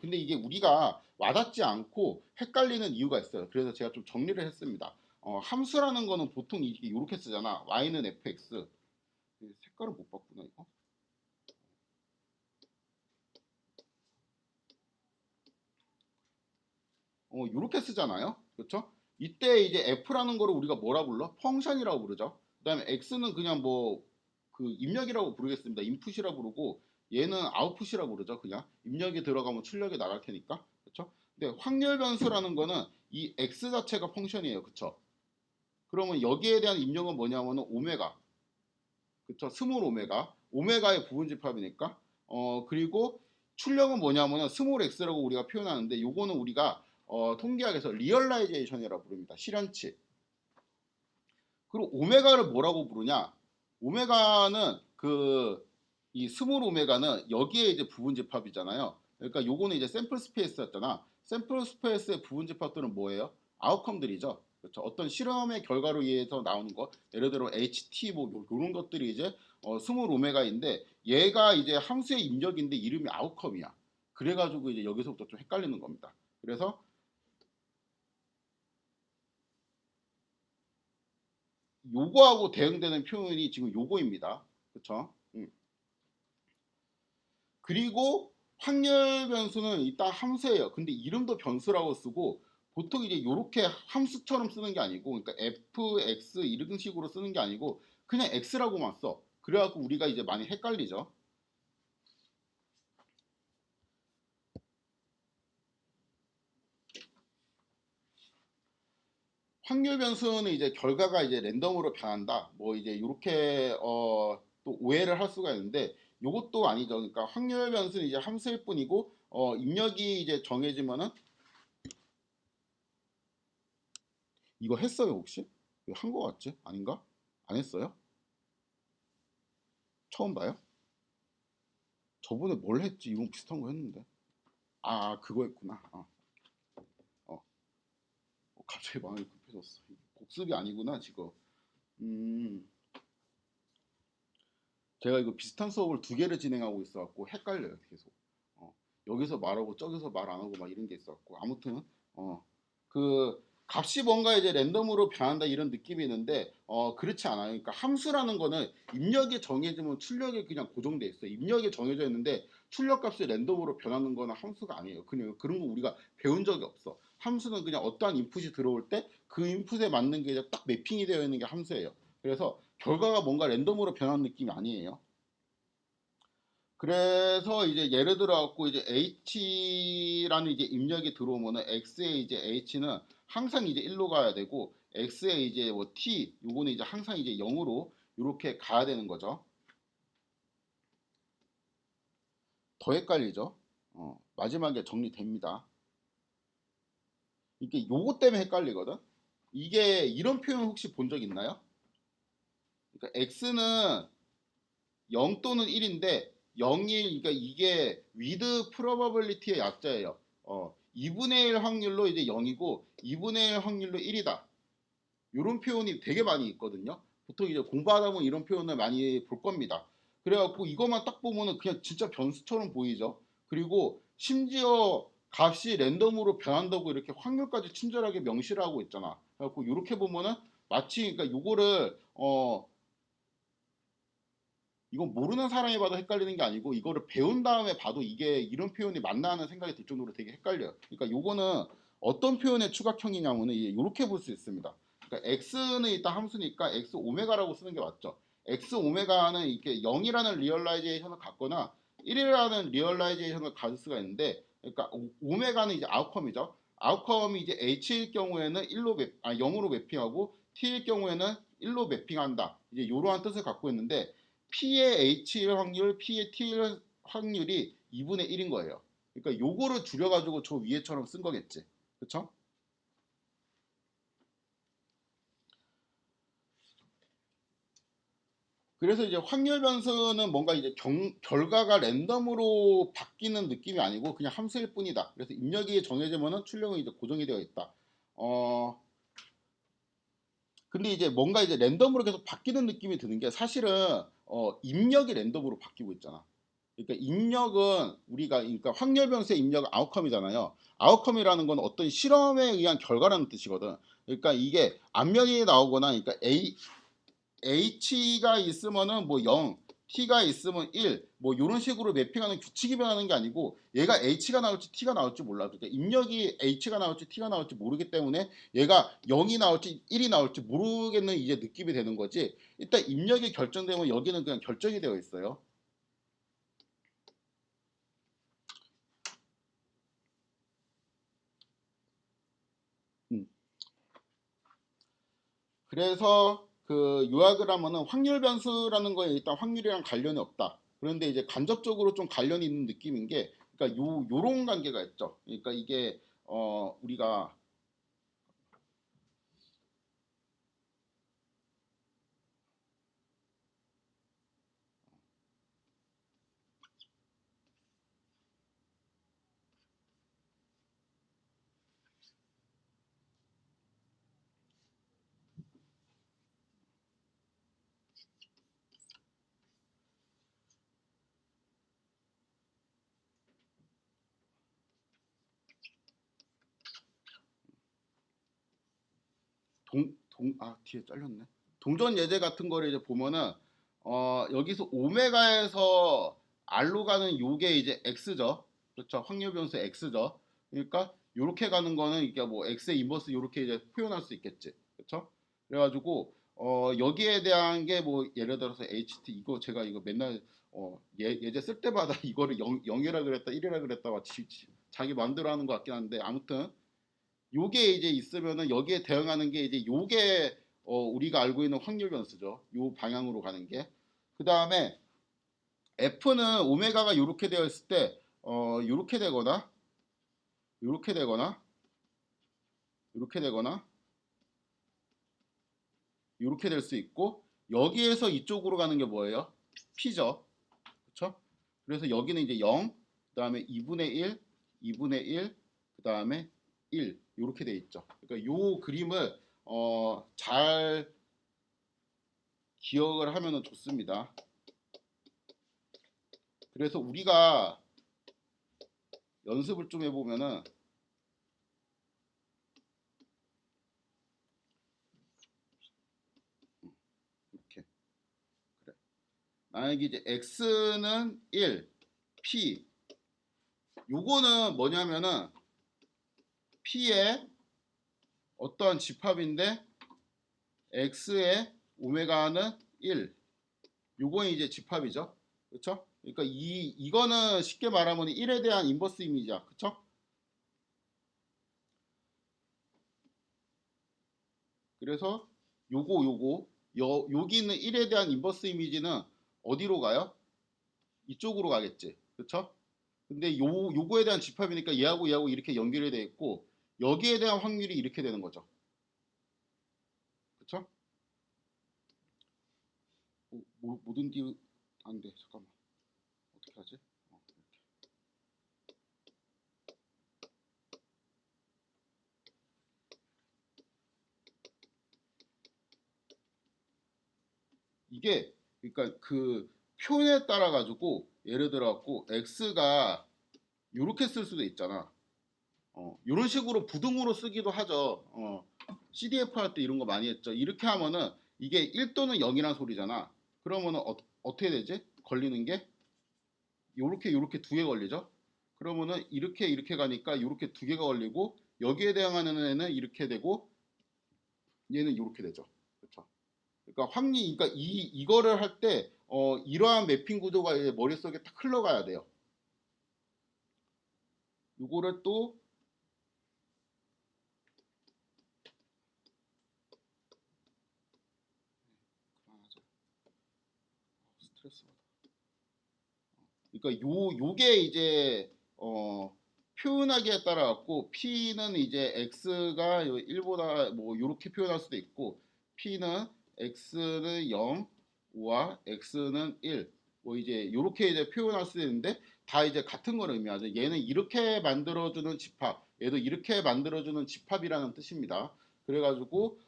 근데 이게 우리가 와닿지 않고 헷갈리는 이유가 있어요. 그래서 제가 좀 정리를 했습니다. 함수라는 거는 보통 이렇게 쓰잖아. y는 fx 색깔을 못 바꾸나 이거? 이렇게 쓰잖아요. 그렇죠? 이때 이제 f라는 거를 우리가 뭐라 불러? 펑션이라고 부르죠. 그다음에 x는 그냥 뭐 그 입력이라고 부르겠습니다. 인풋이라고 부르고 얘는 아웃풋이라고 부르죠. 그냥 입력이 들어가면 출력이 나갈 테니까. 그렇죠? 근데 확률 변수라는 거는 이 x 자체가 펑션이에요. 그렇죠? 그러면 여기에 대한 입력은 뭐냐면은 오메가. 그렇죠? 스몰 오메가. 오메가의 부분 집합이니까. 그리고 출력은 뭐냐면은 스몰 x라고 우리가 표현하는데 요거는 우리가 통계학에서 리얼라이제이션이라고 부릅니다. 실현치. 그리고 오메가를 뭐라고 부르냐? 오메가는 그 이 스몰 오메가는 여기에 이제 부분 집합이잖아요. 그러니까 요거는 이제 샘플 스페이스였잖아. 샘플 스페이스의 부분 집합들은 뭐예요? 아웃컴들이죠. 그렇죠. 어떤 실험의 결과로 의해서 나오는 거, 예를 들어 HT 뭐 이런 것들이 이제 스몰 오메가인데 얘가 이제 함수의 입력인데 이름이 아웃컴이야. 그래가지고 이제 여기서부터 좀 헷갈리는 겁니다. 그래서 요거하고 대응되는 표현이 지금 요거입니다. 그쵸? 그리고 확률 변수는 일단 함수예요. 근데 이름도 변수라고 쓰고 보통 이제 요렇게 함수처럼 쓰는 게 아니고 그러니까 fx 이런 식으로 쓰는 게 아니고 그냥 x라고만 써. 그래갖고 우리가 이제 많이 헷갈리죠. 확률 변수는 이제 결과가 이제 랜덤으로 변한다. 뭐 이제 요렇게 또 오해를 할 수가 있는데 요것도 아니죠. 그러니까 확률 변수는 이제 함수일 뿐이고 입력이 이제 정해지면은 이거 했어요 혹시? 한 거 같지? 아닌가? 안 했어요? 처음 봐요? 저번에 뭘 했지? 이건 비슷한 거 했는데. 아 그거 했구나. 어. 갑자기 마음이 급해졌어. 복습이 아니구나 지금. 음, 제가 이거 비슷한 수업을 두 개를 진행하고 있어갖고 헷갈려요 계속. 여기서 말하고 저기서 말 안 하고 막 이런 게 있어갖고 아무튼 그 값이 뭔가 이제 랜덤으로 변한다 이런 느낌이 있는데 그렇지 않아요. 그러니까 함수라는 거는 입력이 정해지면 출력이 그냥 고정돼 있어요. 입력이 정해져 있는데 출력값이 랜덤으로 변하는 거는 함수가 아니에요. 그냥 그런 거 우리가 배운 적이 없어. 함수는 그냥 어떠한 인풋이 들어올 때 그 인풋에 맞는 게 딱 매핑이 되어 있는 게 함수예요. 그래서 결과가 뭔가 랜덤으로 변하는 느낌이 아니에요. 그래서 이제 예를 들어 갖고 이제 h라는 이제 입력이 들어오면은 x에 이제 h는 항상 이제 1로 가야 되고 x에 이제 뭐 t 요거는 이제 항상 이제 0으로 이렇게 가야 되는 거죠. 더 헷갈리죠? 마지막에 정리됩니다. 이게 요거 때문에 헷갈리거든. 이게 이런 표현 혹시 본 적 있나요? 그러니까 x는 0 또는 1인데 0일 그러니까 이게 with probability의 약자예요. 2분의 1 확률로 이제 0이고 2분의 1 확률로 1이다. 이런 표현이 되게 많이 있거든요. 보통 이제 공부하다 보면 이런 표현을 많이 볼 겁니다. 그래갖고 이것만 딱 보면은 그냥 진짜 변수처럼 보이죠. 그리고 심지어 값이 랜덤으로 변한다고 이렇게 확률까지 친절하게 명시를 하고 있잖아. 그래갖고 이렇게 보면은 마치 그러니까 요거를 이건 모르는 사람이 봐도 헷갈리는 게 아니고 이거를 배운 다음에 봐도 이게 이런 표현이 맞나 하는 생각이 들 정도로 되게 헷갈려요. 그러니까 요거는 어떤 표현의 추각형이냐면은 이렇게 볼 수 있습니다. 그러니까 x는 일단 함수니까 x 오메가라고 쓰는 게 맞죠. x 오메가는 이렇게 0이라는 리얼라이제이션을 갖거나 1이라는 리얼라이제이션을 가질 수가 있는데 그러니까 오메가는 이제 아웃컴이죠. 아웃컴이 이제 h일 경우에는 0으로 매핑하고 t일 경우에는 1로 매핑한다. 이제 이러한 뜻을 갖고 있는데 P의 H일 확률, P의 T일 확률이 2분의 1인 거예요. 그러니까 요거를 줄여가지고 저 위에처럼 쓴 거겠지. 그쵸? 그래서 이제 확률 변수는 뭔가 이제 결과가 랜덤으로 바뀌는 느낌이 아니고 그냥 함수일 뿐이다. 그래서 입력이 정해지면은 출력은 이제 고정이 되어 있다. 어, 근데 이제 뭔가 이제 랜덤으로 계속 바뀌는 느낌이 드는 게 사실은 입력이 랜덤으로 바뀌고 있잖아. 그러니까 입력은 우리가 그러니까 확률 변수의 입력은 아웃컴이잖아요. 아웃컴이라는 건 어떤 실험에 의한 결과라는 뜻이거든. 그러니까 이게 앞면이 나오거나 그러니까 H가 있으면은 뭐 0, T가 있으면 1, 뭐 이런 식으로 매핑하는 규칙이 변하는 게 아니고 얘가 H가 나올지 T가 나올지 몰라. 그러니까 입력이 H가 나올지 T가 나올지 모르기 때문에 얘가 0이 나올지 1이 나올지 모르겠는 이제 느낌이 되는 거지. 일단 입력이 결정되면 여기는 그냥 결정이 되어 있어요. 음. 그래서 그 요약을 하면은 확률 변수라는 거에 일단 확률이랑 관련이 없다. 그런데 이제 간접적으로 좀 관련이 있는 느낌인 게 그러니까 요런 관계가 있죠. 그러니까 이게 우리가 뒤에 잘렸네. 동전 예제 같은 거를 이제 보면은 여기서 오메가에서 R로 가는 요게 이제 X죠. 그렇죠. 확률 변수 X죠. 그러니까 요렇게 가는 거는 이게 뭐 X의 인버스 요렇게 이제 표현할 수 있겠지. 그렇죠? 그래가지고 여기에 대한 게 뭐 예를 들어서 HT 이거 제가 이거 맨날 예제 쓸 때마다 이거를 0이라 그랬다 1이라 그랬다 자기 마음대로 하는 것 같긴 한데 아무튼 요게 이제 있으면은 여기에 대응하는 게 이제 요게 우리가 알고 있는 확률 변수죠. 요 방향으로 가는 게. 그 다음에 F는 오메가가 요렇게 되어 있을 때 요렇게 되거나 요렇게 되거나 요렇게 되거나 요렇게 될 수 있고 여기에서 이쪽으로 가는 게 뭐예요? P죠. 그렇죠? 그래서 여기는 이제 0, 그 다음에 2분의 1, 2분의 1, 그 다음에 1 이렇게 돼 있죠. 그러니까 요 그림을 잘 기억을 하면 좋습니다. 그래서 우리가 연습을 좀 해보면은 이렇게 그래. 만약에 이제 x는 1, p 요거는 뭐냐면은 p의 어떠한 집합인데 x의 오메가는 1 요거는 이제 집합이죠. 그렇죠? 그러니까 이거는 쉽게 말하면 1에 대한 인버스 이미지야. 그렇죠? 그래서 여기 있는 1에 대한 인버스 이미지는 어디로 가요? 이쪽으로 가겠지. 그렇죠? 근데 요거에 대한 집합이니까 얘하고 이렇게 연결이 돼 있고 여기에 대한 확률이 이렇게 되는 거죠. 그렇죠? 모든 디 안 돼. 잠깐만. 어떻게 하지? 이게 그러니까 그 표현에 따라 가지고 예를 들어 갖고 x가 이렇게 쓸 수도 있잖아. 이런 식으로 부등으로 쓰기도 하죠. CDF 할 때 이런 거 많이 했죠. 이렇게 하면은 이게 1 또는 0이란 소리잖아. 그러면은 어떻게 되지? 걸리는 게 요렇게 두 개 걸리죠. 그러면은 이렇게 가니까 요렇게 두 개가 걸리고 여기에 대응하는 애는 이렇게 되고 얘는 이렇게 되죠. 그렇죠? 그러니까 그러니까 이거를 할 때 이러한 매핑 구조가 이제 머릿속에 딱 흘러가야 돼요. 이거를 또 스트레스 받아. 그러니까 요게 이제 표현하기에 따라 갖고 P는 이제 X가 1보다 뭐 요렇게 표현할 수도 있고 P는 X는 0와 X는 1 뭐 이제 요렇게 이제 표현할 수 있는데 다 이제 같은 걸 의미하죠. 얘는 이렇게 만들어주는 집합, 얘도 이렇게 만들어주는 집합이라는 뜻입니다. 그래가지고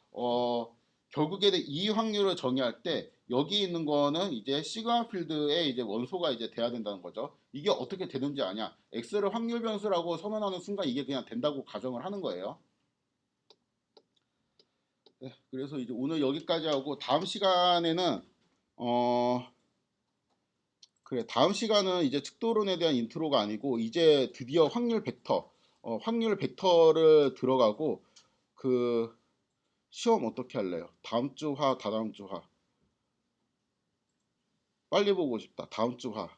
결국에는 이 확률을 정의할 때 여기 있는 거는 이제 시그마 필드의 이제 원소가 이제 돼야 된다는 거죠. 이게 어떻게 되는지 아냐? x를 확률 변수라고 선언하는 순간 이게 그냥 된다고 가정을 하는 거예요. 네, 그래서 이제 오늘 여기까지 하고 다음 시간에는 그래 다음 시간은 이제 측도론에 대한 인트로가 아니고 이제 드디어 확률 벡터를 들어가고 그 시험 어떻게 할래요? 다음 주 화, 다다음 주 화. 빨리 보고 싶다. 다음 주 화.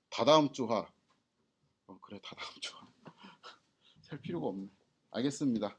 다다음 주 화. 그래 다다음 주 화. 살 필요가 없네. 알겠습니다.